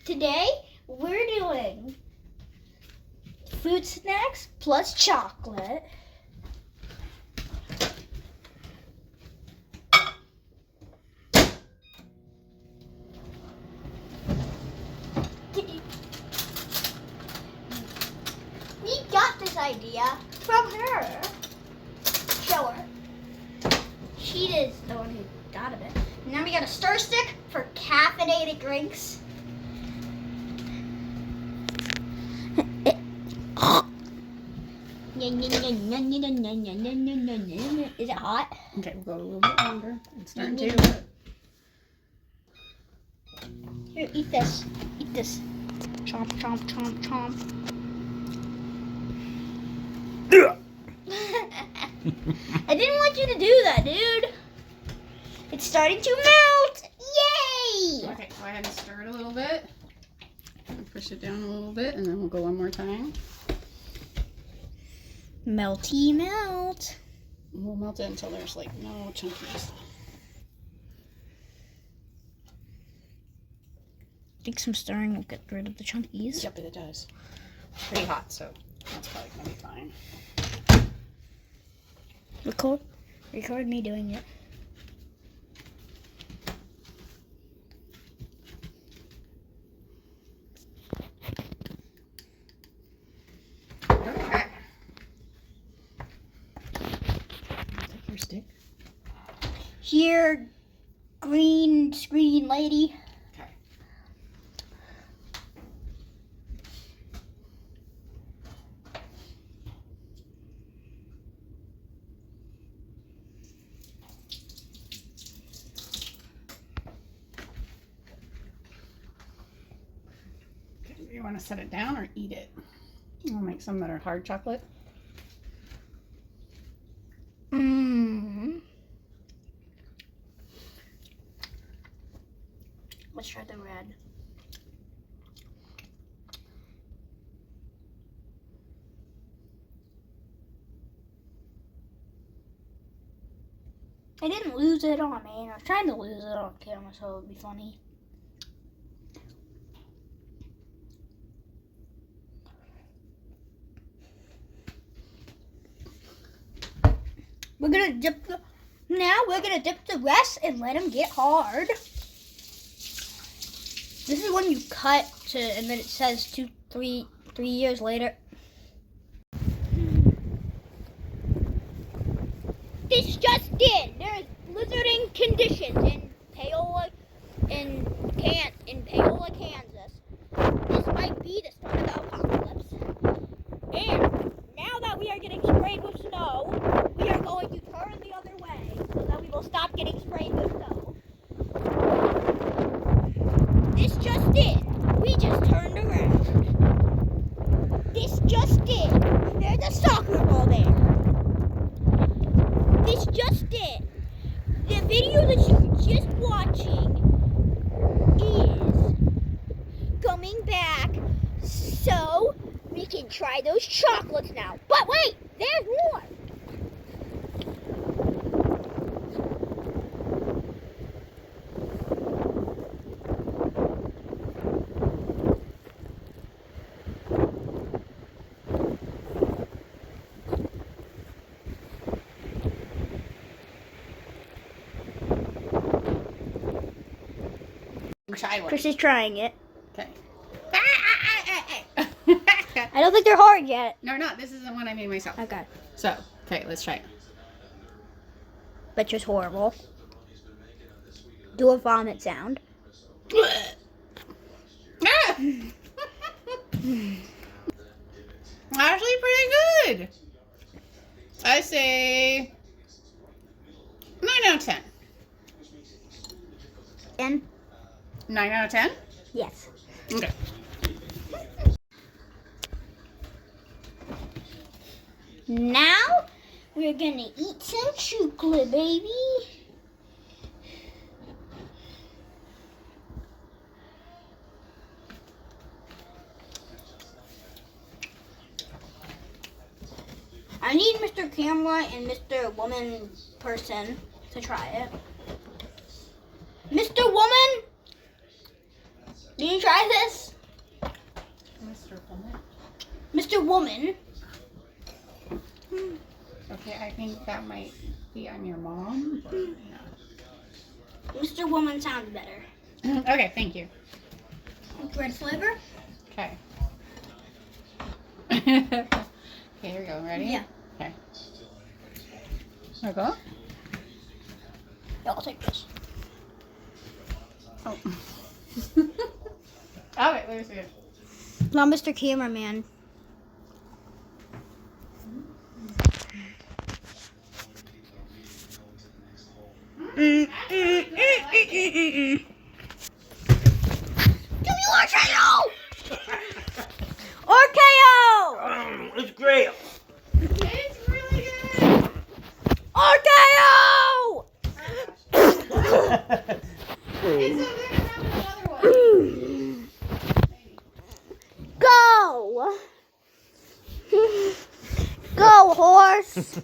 Today we're doing fruit snacks plus chocolate. We got this idea from her. Show her. She is the one who thought of it. Now we got a stir stick for caffeinated drinks. Is it hot? Okay, we'll go a little bit longer. It's starting to. Here, eat this. Eat this. Chomp, chomp, chomp, chomp. I didn't want you to do that, dude. It's starting to melt. Yay! Okay, go ahead and stir it a little bit. Push it down a little bit, and then we'll go one more time. Melty melt. We'll melt it until there's like no chunkies. I think some stirring will get rid of the chunkies. Yep, it does. Pretty hot, so that's probably gonna be fine. Record me doing it. Okay. Take your stick. Here, green screen lady. Okay. You want to set it down or eat it? We'll make some that are hard chocolate. Let's try the red. I didn't lose it on me. I was trying to lose it on camera so it would be funny. We're gonna dip the rest and let them get hard. This is when you cut to, and then it says 3 years later. This just in. There's blizzarding conditions in Paola, Kansas. This might be the start of the apocalypse. And now that we are getting sprayed with snow, we are going to turn the other way so that we will stop getting sprayed with snow. This just in. We just turned around. This just in. There's a soccer ball there. This just in. The video that you were just watching is coming back so we can try those chocolates now. But wait, there's more. Try one. Chris is trying it. Okay. I don't think they're hard yet. No, not. This is the one I made myself. Okay. So, okay, let's try it. But just horrible. Do a vomit sound. Actually pretty good. I say 9 out of 10. And 9 out of 10? yes. Okay. Now we're gonna eat some chocolate, baby. I need Mr. Camera and Mr. Woman person to try it. Mr. Woman, Do you try this? Mr. Woman. Mr. Woman. Okay, I think that might be on your mom. But, yeah. Mr. Woman sounds better. Okay, thank you. Red flavor? Okay. Okay, here we go. Ready? Yeah. Okay. There we go. Yeah, I'll take this. Oh. Okay, let me see it. Now, Mr. Cameraman. Give me RKO! RKO! It's great. It's really good. RKO! It's so good to have another one. Go! Go, horse!